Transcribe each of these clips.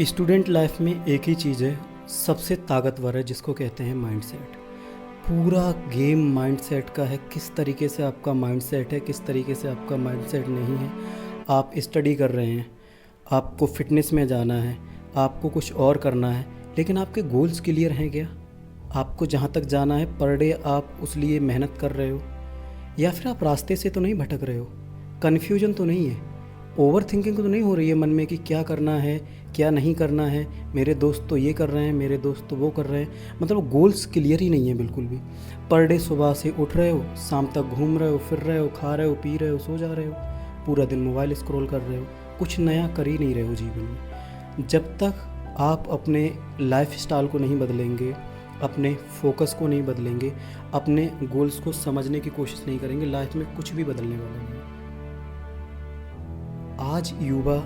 Student life में एक ही चीज़ है सबसे ताकतवर है, जिसको कहते हैं माइंडसेट। पूरा गेम माइंडसेट का है। किस तरीके से आपका माइंडसेट है, किस तरीके से आपका माइंडसेट नहीं है। आप स्टडी कर रहे हैं, आपको फिटनेस में जाना है, आपको कुछ और करना है, लेकिन आपके गोल्स क्लियर हैं क्या? आपको जहाँ तक जाना है पर डे आप उस लिए मेहनत कर रहे हो, या फिर आप रास्ते से तो नहीं भटक रहे हो? कन्फ्यूजन तो नहीं है? ओवर थिंकिंग तो नहीं हो रही है मन में कि क्या करना है, क्या नहीं करना है, मेरे दोस्त तो ये कर रहे हैं, मेरे दोस्त तो वो कर रहे हैं। मतलब गोल्स क्लियर ही नहीं है बिल्कुल भी। पर डे सुबह से उठ रहे हो, शाम तक घूम रहे हो, फिर रहे हो, खा रहे हो, पी रहे हो, सो जा रहे हो, पूरा दिन मोबाइल स्क्रॉल कर रहे हो, कुछ नया कर ही नहीं रहे हो जीवन में। जब तक आप अपने लाइफ स्टाइल को नहीं बदलेंगे, अपने फोकस को नहीं बदलेंगे, अपने गोल्स को समझने की कोशिश नहीं करेंगे, लाइफ में कुछ भी बदलने वाला नहीं है। आज युवा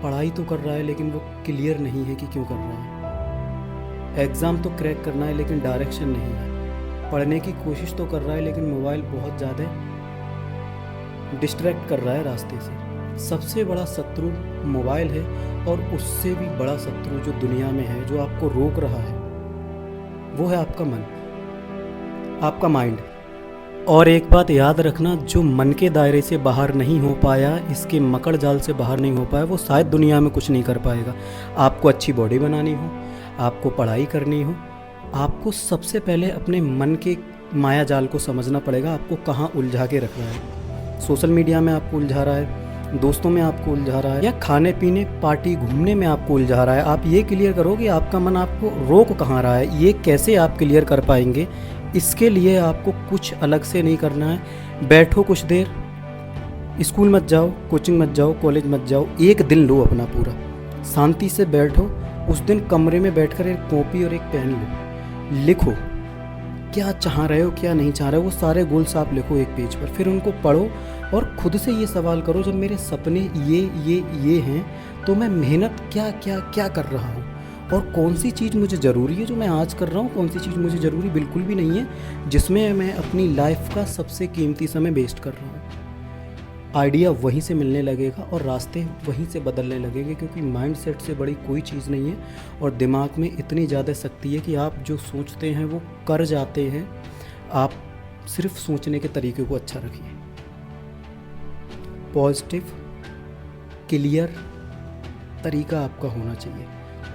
पढ़ाई तो कर रहा है, लेकिन वो क्लियर नहीं है कि क्यों कर रहा है। एग्ज़ाम तो क्रैक करना है, लेकिन डायरेक्शन नहीं है। पढ़ने की कोशिश तो कर रहा है, लेकिन मोबाइल बहुत ज़्यादा डिस्ट्रैक्ट कर रहा है रास्ते से। सबसे बड़ा शत्रु मोबाइल है, और उससे भी बड़ा शत्रु जो दुनिया में है, जो आपको रोक रहा है, वो है आपका मन, आपका माइंड। और एक बात याद रखना, जो मन के दायरे से बाहर नहीं हो पाया, इसके मकड़ जाल से बाहर नहीं हो पाया, वो शायद दुनिया में कुछ नहीं कर पाएगा। आपको अच्छी बॉडी बनानी हो, आपको पढ़ाई करनी हो, आपको सबसे पहले अपने मन के माया जाल को समझना पड़ेगा। आपको कहाँ उलझा के रख रहा है। सोशल मीडिया में आपको उलझा रहा है, दोस्तों में आपको उलझा रहा है, या खाने पीने पार्टी घूमने में आपको उलझा रहा है। आप ये क्लियर करो कि आपका मन आपको रोक कहाँ रहा है। ये कैसे आप क्लियर कर पाएंगे? इसके लिए आपको कुछ अलग से नहीं करना है। बैठो कुछ देर, स्कूल मत जाओ, कोचिंग मत जाओ, कॉलेज मत जाओ, एक दिन लो अपना पूरा, शांति से बैठो। उस दिन कमरे में बैठकर एक कॉपी और एक पेन लो, लिखो क्या चाह रहे हो, क्या नहीं चाह रहे हो, वो सारे गोल्स आप लिखो एक पेज पर। फिर उनको पढ़ो और खुद से ये सवाल करो, जब मेरे सपने ये हैं, तो मैं मेहनत क्या क्या क्या कर रहा हूँ, और कौन सी चीज़ मुझे ज़रूरी है जो मैं आज कर रहा हूँ, कौन सी चीज़ मुझे ज़रूरी बिल्कुल भी नहीं है, जिसमें मैं अपनी लाइफ का सबसे कीमती समय वेस्ट कर रहा हूँ। आइडिया वहीं से मिलने लगेगा और रास्ते वहीं से बदलने लगेंगे, क्योंकि माइंडसेट से बड़ी कोई चीज़ नहीं है। और दिमाग में इतनी ज़्यादा शक्ति है कि आप जो सोचते हैं वो कर जाते हैं। आप सिर्फ सोचने के तरीके को अच्छा रखिए। पॉजिटिव क्लियर तरीका आपका होना चाहिए,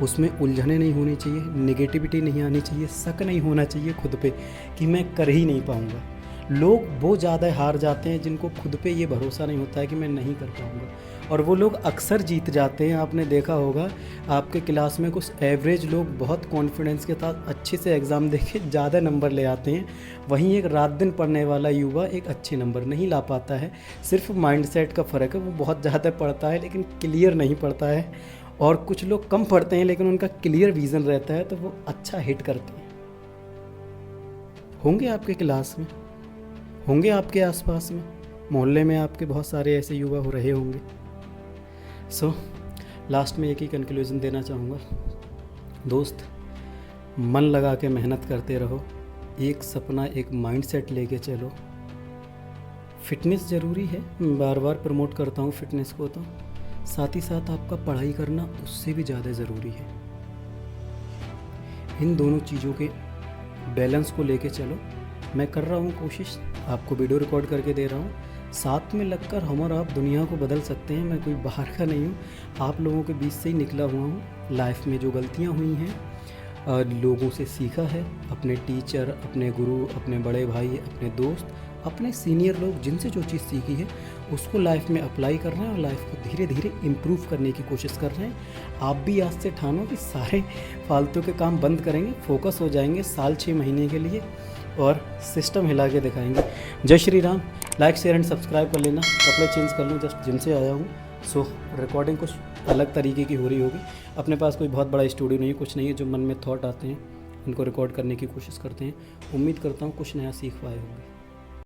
उसमें उलझने नहीं होनी चाहिए, नेगेटिविटी नहीं आनी चाहिए, शक नहीं होना चाहिए खुद पे कि मैं कर ही नहीं पाऊँगा। लोग वो ज़्यादा हार जाते हैं जिनको खुद पे ये भरोसा नहीं होता है कि मैं नहीं कर पाऊँगा, और वो लोग अक्सर जीत जाते हैं। आपने देखा होगा आपके क्लास में कुछ एवरेज लोग बहुत कॉन्फिडेंस के साथ अच्छे से एग्ज़ाम देके ज़्यादा नंबर ले आते हैं, वहीं एक रात दिन पढ़ने वाला युवा एक अच्छे नंबर नहीं ला पाता है। सिर्फ माइंडसेट का फ़र्क है। वो बहुत ज़्यादा पढ़ता है लेकिन क्लियर नहीं पढ़ता है, और कुछ लोग कम पढ़ते हैं लेकिन उनका क्लियर विज़न रहता है, तो वो अच्छा हिट करते हैं। होंगे आपके क्लास में, होंगे आपके आसपास में, मोहल्ले में आपके बहुत सारे ऐसे युवा हो रहे होंगे। लास्ट में एक ही कंक्लूजन देना चाहूँगा, दोस्त, मन लगा के मेहनत करते रहो, एक सपना, एक माइंडसेट लेके चलो। फिटनेस ज़रूरी है, मैं बार बार प्रमोट करता हूँ फिटनेस को, तो साथ ही साथ आपका पढ़ाई करना उससे भी ज़्यादा ज़रूरी है। इन दोनों चीज़ों के बैलेंस को लेके चलो। मैं कर रहा हूँ कोशिश, आपको वीडियो रिकॉर्ड करके दे रहा हूँ। साथ में लगकर हम और आप दुनिया को बदल सकते हैं। मैं कोई बाहर का नहीं हूँ, आप लोगों के बीच से ही निकला हुआ हूँ। लाइफ में जो गलतियाँ हुई हैं, लोगों से सीखा है, अपने टीचर, अपने गुरु, अपने बड़े भाई, अपने दोस्त, अपने सीनियर लोग जिनसे जो चीज़ सीखी है उसको लाइफ में अप्लाई कर रहे हैं, और लाइफ को धीरे धीरे इम्प्रूव करने की कोशिश कर रहे हैं। आप भी आज से ठानो कि सारे फालतू के काम बंद करेंगे, फोकस हो जाएंगे साल 6 महीने के लिए, और सिस्टम हिला के दिखाएंगे। जय Shri Ram. Like share and subscribe कर लेना। कपड़े चेंज कर लूँ, जस्ट जिम से आया हूँ, रिकॉर्डिंग कुछ अलग तरीके की हो रही होगी। अपने पास कोई बहुत बड़ा स्टूडियो नहीं है, कुछ नहीं है, जो मन में थॉट आते हैं उनको रिकॉर्ड करने की कोशिश करते हैं। उम्मीद करता हूँ कुछ नया सीख पाए होंगे।